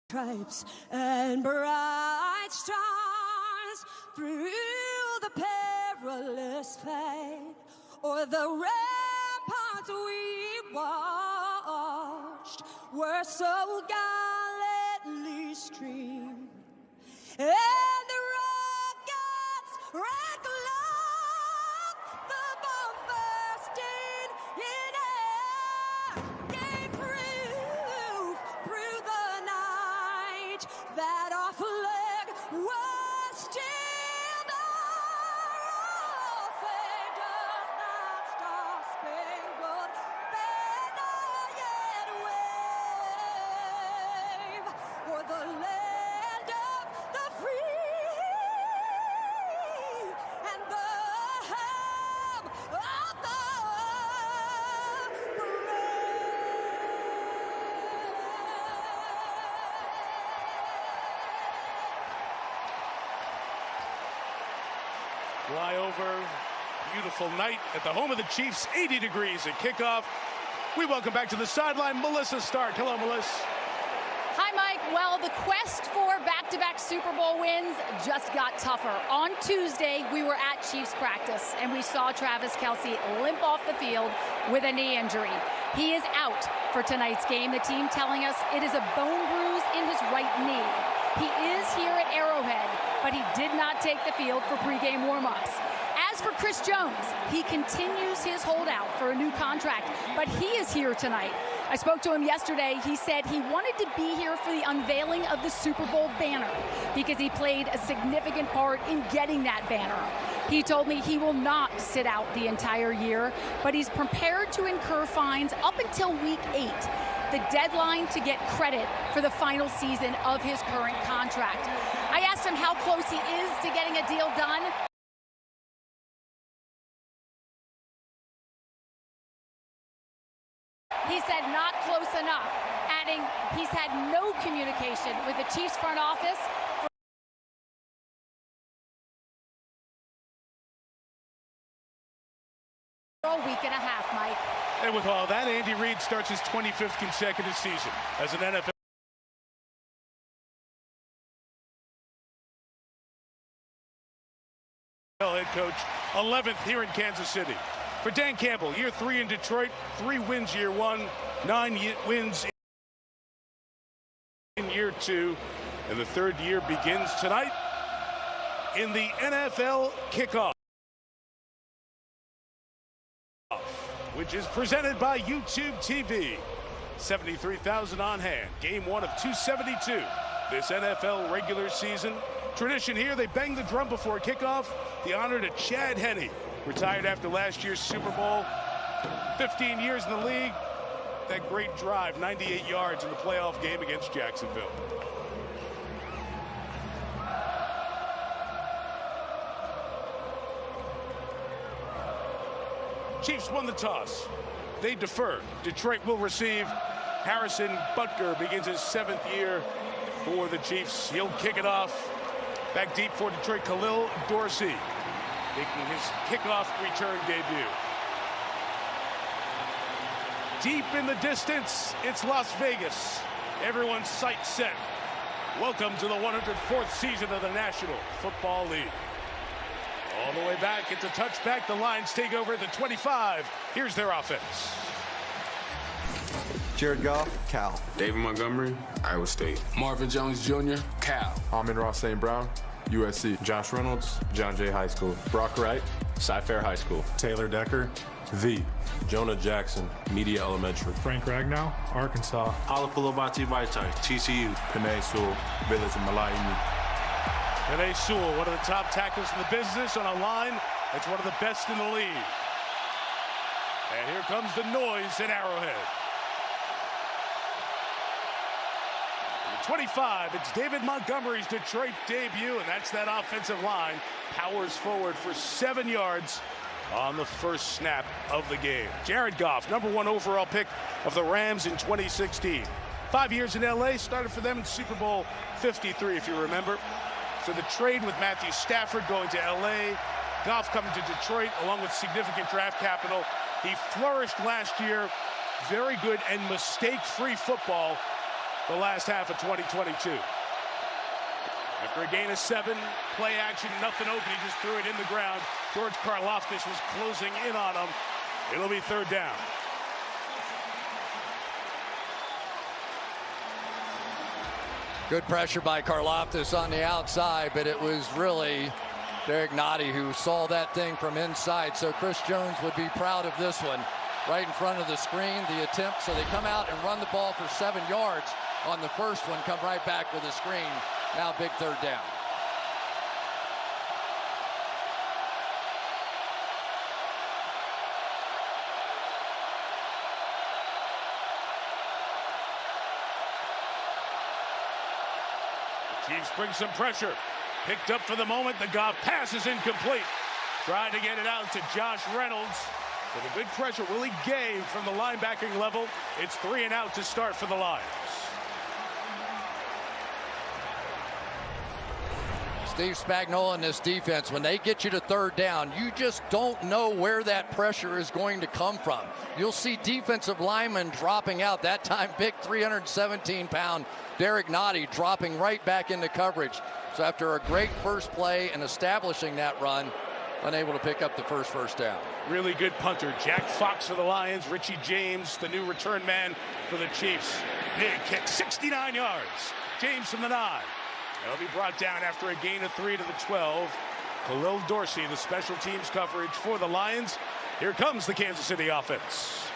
Stripes and bright stars through the perilous fight, or the ramparts we watched were so gallantly streamed, and the rockets racked along the bomb-bursting in air, gave proof through the night that our flag was still there. Our flag does not star-spangled banner yet wave, or the land of the free and the home of the Flyover, beautiful night at the home of the Chiefs, 80 degrees at kickoff. We welcome back to the sideline Melissa Stark. Hello, Melissa. Hi, Mike. Well, the quest for back-to-back Super Bowl wins just got tougher. On Tuesday, we were at Chiefs practice, and we saw Travis Kelce limp off the field with a knee injury. He is out for tonight's game, the team telling us it is a bone bruise in his right knee. He is here at Arrowhead, but he did not take the field for pregame warm-ups. As for Chris Jones, he continues his holdout for a new contract, but he is here tonight. I spoke to him yesterday. He said he wanted to be here for the unveiling of the Super Bowl banner because he played a significant part in getting that banner. He told me he will not sit out the entire year, but he's prepared to incur fines up until week 8, the deadline to get credit for the final season of his current contract. I asked him how close he is to getting a deal done. He said not close enough, adding he's had no communication with the Chiefs front office for a week and a half, Mike. And with all that, Andy Reid starts his 25th consecutive season as an NFL head coach, 11th here in Kansas City. For Dan Campbell, year 3 in Detroit, 3 wins year 1, 9 wins in year 2, and the 3rd year begins tonight in the NFL kickoff, which is presented by YouTube TV. 73,000 on hand. Game 1 of 272 this NFL regular season. Tradition here, they bang the drum before kickoff. The honor to Chad Henne, retired after last year's Super Bowl. 15 years in the league. That great drive, 98 yards in the playoff game against Jacksonville. Chiefs won the toss. They defer. Detroit will receive. Harrison Butker begins his 7th year for the Chiefs. He'll kick it off. Back deep for Detroit, Khalil Dorsey, making his kickoff return debut. Deep in the distance, it's Las Vegas. Everyone's sights set. Welcome to the 104th season of the National Football League. All the way back, it's a touchback. The Lions take over at the 25. Here's their offense. Jared Goff, Cal. David Montgomery, Iowa State. Marvin Jones Jr., Cal. Amon-Ra St. Brown, USC. Josh Reynolds, John Jay High School. Brock Wright, Cy-Fair High School. Taylor Decker, The. Jonah Jackson, Media Elementary. Frank Ragnow, Arkansas. Alapulobati Vaitai, TCU. Panay Sewell, Village of Malaimi. Panay Sewell, one of the top tackles in the business, on a line that's one of the best in the league. And here comes the noise at Arrowhead. 25, it's David Montgomery's Detroit debut, and that's that offensive line. Powers forward for 7 yards on the first snap of the game. Jared Goff, #1 overall pick of the Rams in 2016. 5 years in LA, started for them in Super Bowl 53, if you remember. So the trade with Matthew Stafford going to LA, Goff coming to Detroit along with significant draft capital. He flourished last year, very good and mistake-free football. the last half of 2022. After a gain of 7, play action, nothing open. He just threw it in the ground. George Karlaftis was closing in on him. It'll be 3rd down. Good pressure by Karlaftis on the outside, but it was really Derek Nottie who saw that thing from inside. So Chris Jones would be proud of this one. Right in front of the screen, the attempt. So they come out and run the ball for 7 yards on the first one, come right back with a screen. Now big 3rd down. Chiefs bring some pressure. Picked up for the moment. The Goff pass is incomplete. Trying to get it out to Josh Reynolds. With a big pressure, Willie Gay from the linebacking level. It's 3 and out to start for the Lions. Steve Spagnuolo and this defense, when they get you to 3rd down, you just don't know where that pressure is going to come from. You'll see defensive linemen dropping out. That time, big 317-pound Derek Nottie dropping right back into coverage. So after a great first play and establishing that run, unable to pick up the first down. Really good punter. Jack Fox for the Lions. Richie James, the new return man for the Chiefs. Big kick, 69 yards. James from the 9. That'll be brought down after a gain of 3 to the 12. Khalil Dorsey, the special teams coverage for the Lions. Here comes the Kansas City offense.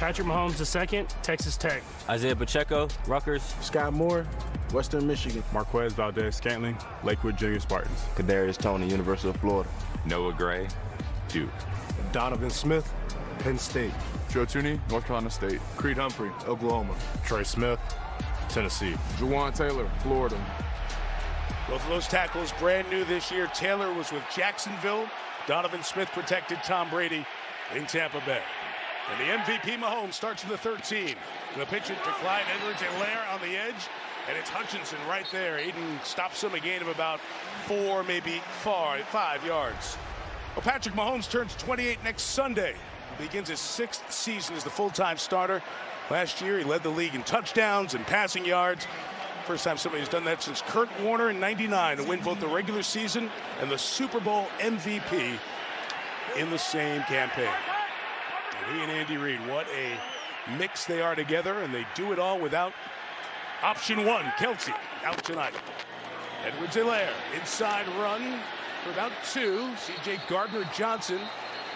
Patrick Mahomes II, Texas Tech. Isaiah Pacheco, Rutgers. Scott Moore, Western Michigan. Marquez Valdez-Scantling, Lakewood Junior Spartans. Kadarius Toney, University of Florida. Noah Gray, Duke. Donovan Smith, Penn State. Joe Tooney, North Carolina State. Creed Humphrey, Oklahoma. Trey Smith, Tennessee. Juwan Taylor, Florida. Both of those tackles brand new this year. Taylor was with Jacksonville. Donovan Smith protected Tom Brady in Tampa Bay. And the MVP Mahomes starts in the 13. The pitch it to Clyde Edwards-Helaire on the edge. And it's Hutchinson right there. Aiden stops him a gain of about 4, maybe 5 yards. Well, Patrick Mahomes turns 28 next Sunday. Begins his 6th season as the full-time starter. Last year, he led the league in touchdowns and passing yards. First time somebody's done that since Kurt Warner in '99 to win both the regular season and the Super Bowl MVP in the same campaign. And he and Andy Reid, what a mix they are together, and they do it all without option 1, Kelsey, out tonight. Edwards-Helaire, inside run for about 2. C.J. Gardner-Johnson.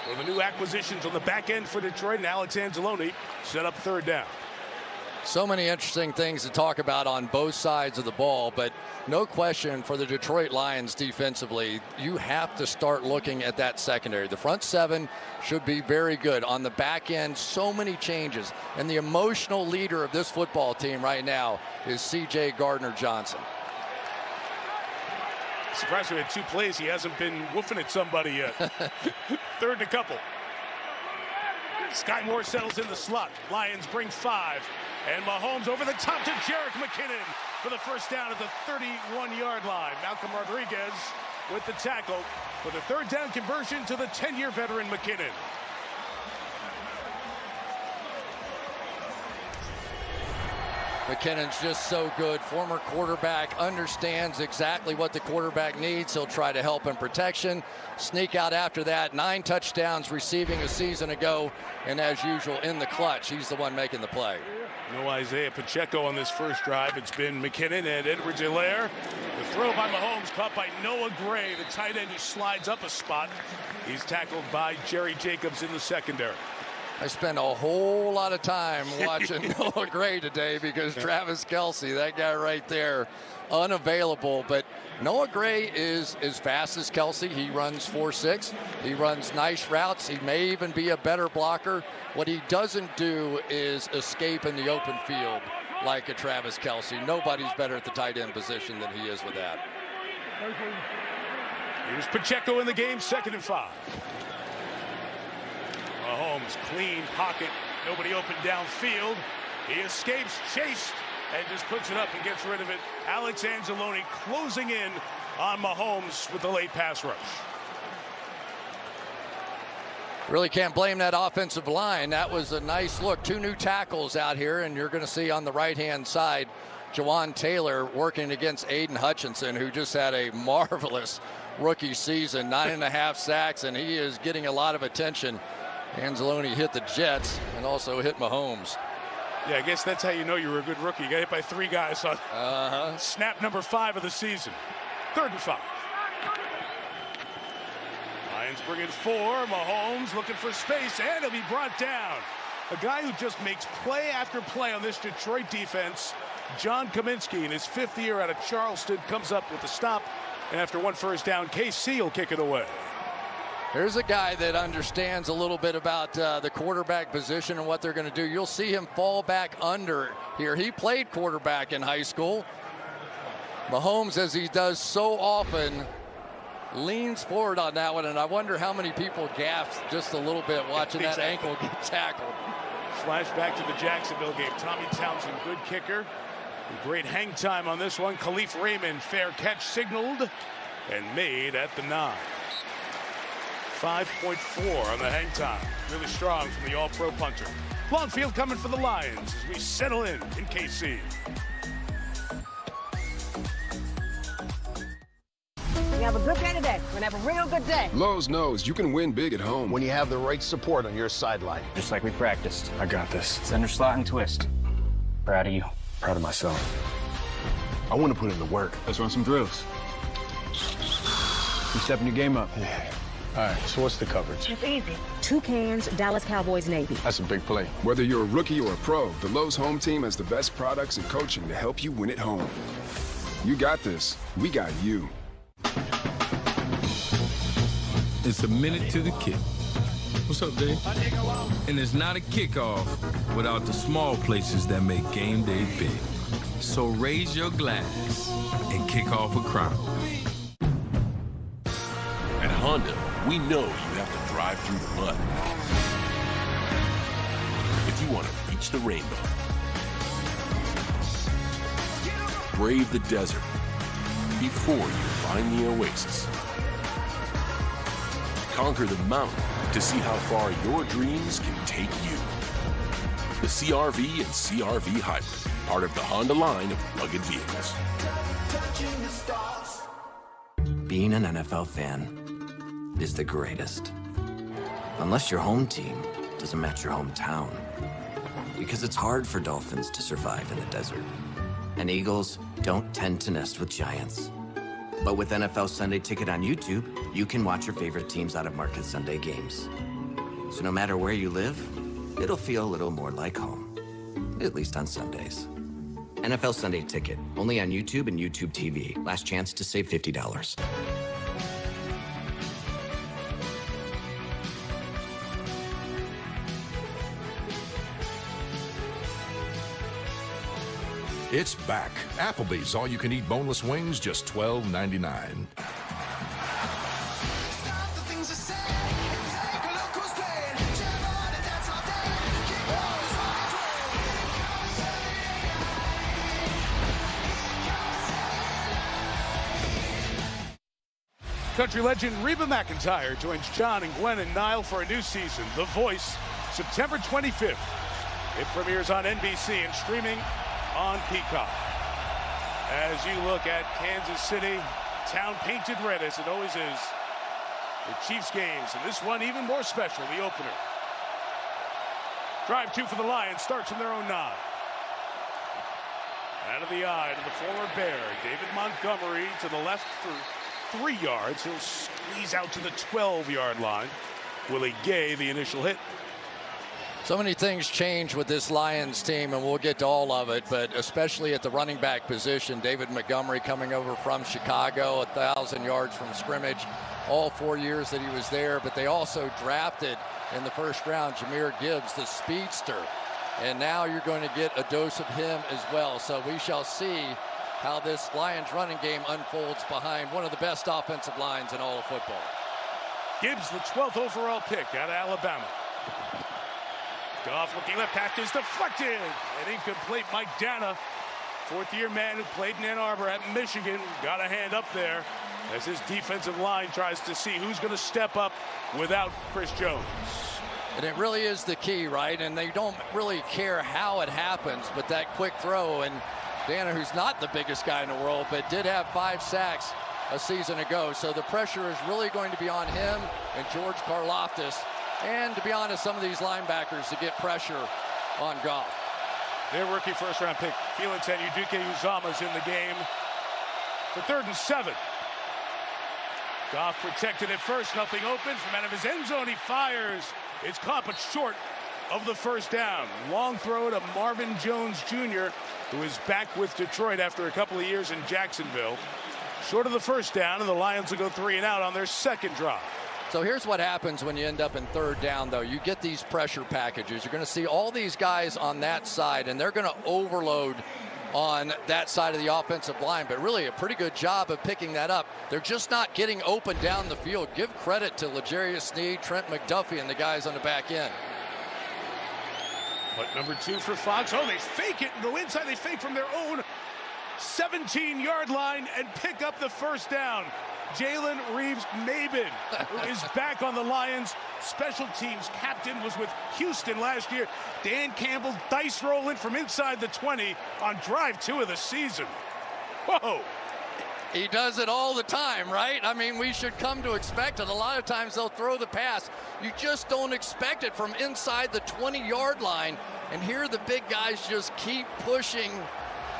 One of the new acquisitions on the back end for Detroit, and Alex Anzalone set up 3rd down. So many interesting things to talk about on both sides of the ball, but no question for the Detroit Lions defensively, you have to start looking at that secondary. The front 7 should be very good. On the back end, so many changes, and the emotional leader of this football team right now is C.J. Gardner-Johnson. Surprised we had 2 plays. He hasn't been woofing at somebody yet. 3rd and a couple. Sky Moore settles in the slot. Lions bring 5. And Mahomes over the top to Jerick McKinnon for the first down at the 31-yard line. Malcolm Rodriguez with the tackle for the 3rd down conversion to the 10-year veteran McKinnon. McKinnon's just so good. Former quarterback, understands exactly what the quarterback needs. He'll try to help in protection, sneak out after that. 9 touchdowns receiving a season ago, and as usual in the clutch, he's the one making the play. No Isaiah Pacheco on this first drive. It's been McKinnon and Edwards-Helaire. The throw by Mahomes caught by Noah Gray, the tight end who slides up a spot. He's tackled by Jerry Jacobs in the secondary. I spent a whole lot of time watching Noah Gray today because Travis Kelce, that guy right there, unavailable. But Noah Gray is as fast as Kelce. He runs 4.6. He runs nice routes. He may even be a better blocker. What he doesn't do is escape in the open field like a Travis Kelce. Nobody's better at the tight end position than he is with that. Here's Pacheco in the game, 2nd and 5. Mahomes, clean pocket, nobody open downfield. He escapes, chased, and just puts it up and gets rid of it. Alex Anzalone closing in on Mahomes with the late pass rush. Really can't blame that offensive line. That was a nice look. 2 new tackles out here, and you're going to see on the right-hand side, Jawan Taylor working against Aiden Hutchinson, who just had a marvelous rookie season, 9.5 sacks, and he is getting a lot of attention. Anzalone hit the Jets and also hit Mahomes. Yeah, I guess that's how you know you were a good rookie. You got hit by 3 guys on snap number 5 of the season. 3rd and 5. Lions bring in 4. Mahomes looking for space, and he'll be brought down. A guy who just makes play after play on this Detroit defense, John Kaminsky, in his 5th year out of Charleston, comes up with the stop. And after 1 first down, KC will kick it away. Here's a guy that understands a little bit about the quarterback position and what they're going to do. You'll see him fall back under here. He played quarterback in high school. Mahomes, as he does so often, leans forward on that one, and I wonder how many people gasped just a little bit watching that ankle get tackled. Flashback to the Jacksonville game. Tommy Townsend, good kicker. Great hang time on this one. Khalif Raymond, fair catch signaled and made at the 9. 5.4 on the hang time. Really strong from the all-pro punter. Long field coming for the Lions as we settle in KC. We have a good day today. We're gonna have a real good day. Lowe's knows you can win big at home when you have the right support on your sideline. Just like we practiced. I got this. Center slot and twist. Proud of you. Proud of myself. I want to put in the work. Let's run some drills. You stepping your game up. Yeah. All right, so what's the coverage? It's easy. 2 cans, Dallas Cowboys Navy. That's a big play. Whether you're a rookie or a pro, the Lowe's home team has the best products and coaching to help you win at home. You got this. We got you. It's a minute to the kick. What's up, Dave? And it's not a kickoff without the small places that make game day big. So raise your glass and kick off a crown. At Honda, we know you have to drive through the mud if you want to reach the rainbow. Brave the desert before you find the oasis. Conquer the mountain to see how far your dreams can take you. The CR-V and CR-V Hybrid, part of the Honda line of rugged vehicles. Being an NFL fan is the greatest. Unless your home team doesn't match your hometown. Because it's hard for dolphins to survive in the desert. And eagles don't tend to nest with giants. But with NFL Sunday Ticket on YouTube, you can watch your favorite teams out of market Sunday games. So no matter where you live, it'll feel a little more like home. At least on Sundays. NFL Sunday Ticket, only on YouTube and YouTube TV. Last chance to save $50. It's back. Applebee's all-you-can-eat boneless wings, just $12.99. Country legend Reba McEntire joins John and Gwen and Niall for a new season, The Voice, September 25th. It premieres on NBC and streaming on Peacock. As you look at Kansas City, town painted red as it always is. The Chiefs games, and this one even more special, the opener. Drive 2 for the Lions starts from their own 9. Out of the eye to the former Bear, David Montgomery to the left for 3 yards. He'll squeeze out to the 12-yard line. Willie Gay, the initial hit. So many things change with this Lions team, and we'll get to all of it, but especially at the running back position. David Montgomery coming over from Chicago, 1,000 yards from scrimmage, all 4 years that he was there. But they also drafted in the first round Jahmyr Gibbs, the speedster. And now you're going to get a dose of him as well. So we shall see how this Lions running game unfolds behind one of the best offensive lines in all of football. Gibbs, the 12th overall pick out of Alabama. Goff looking left, pass is deflected and incomplete. Mike Dana, 4th-year man who played in Ann Arbor at Michigan, got a hand up there. as his defensive line tries to see who's going to step up without Chris Jones. And it really is the key, right? And they don't really care how it happens, but that quick throw. And Dana, who's not the biggest guy in the world, but did have 5 sacks a season ago. So the pressure is really going to be on him and George Karlaftis. And to be honest, some of these linebackers to get pressure on Goff. Their rookie first-round pick, Felix Uzama's in the game for 3rd and 7. Goff protected at first, nothing open. From out of his end zone, he fires. It's caught but short of the first down. Long throw to Marvin Jones Jr., who is back with Detroit after a couple of years in Jacksonville. Short of the first down, and the Lions will go 3 and out on their second drive. So here's what happens when you end up in 3rd down, though. You get these pressure packages. You're going to see all these guys on that side, and they're going to overload on that side of the offensive line, but really a pretty good job of picking that up. They're just not getting open down the field. Give credit to L'Jarius Sneed, Trent McDuffie, and the guys on the back end. But number 2 for Fox. Oh, they fake it and go inside. They fake from their own 17-yard line and pick up the first down. Jalen Reeves-Maybin, who is back on the Lions. Special teams captain, was with Houston last year. Dan Campbell dice rolling from inside the 20 on drive 2 of the season. Whoa. He does it all the time, right? I mean, we should come to expect it. A lot of times they'll throw the pass. You just don't expect it from inside the 20-yard line. And here the big guys just keep pushing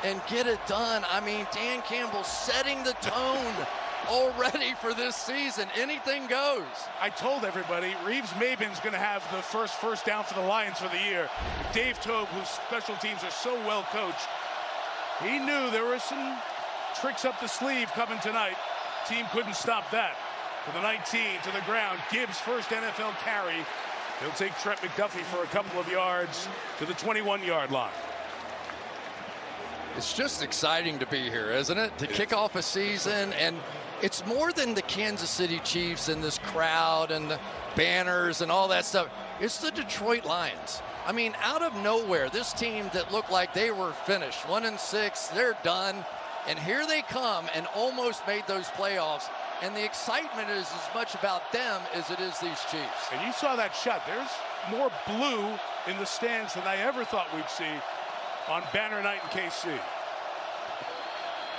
and get it done. I mean, Dan Campbell setting the tone already for this season. Anything goes. I told everybody Reeves-Maybin's going to have the first down for the Lions for the year. Dave Tobe, whose special teams are so well coached, he knew there were some tricks up the sleeve coming tonight. Team couldn't stop that. To the 19, to the ground. Gibbs' first NFL carry. He'll take Trent McDuffie for a couple of yards to the 21-yard line. It's just exciting to be here, isn't it? To kick off a season, and it's more than the Kansas City Chiefs and this crowd and the banners and all that stuff. It's the Detroit Lions. I mean, out of nowhere, this team that looked like they were finished, 1-6, they're done. And here they come and almost made those playoffs. And the excitement is as much about them as it is these Chiefs. And you saw that shot. There's more blue in the stands than I ever thought we'd see on banner night in KC.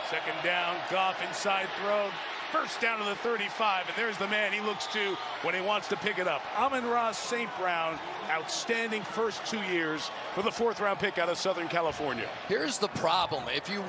Second down, Goff inside throw. First down to the 35, and there's the man he looks to when he wants to pick it up. Amon-Ra St. Brown, outstanding first 2 years for the 4th round pick out of Southern California. Here's the problem. If you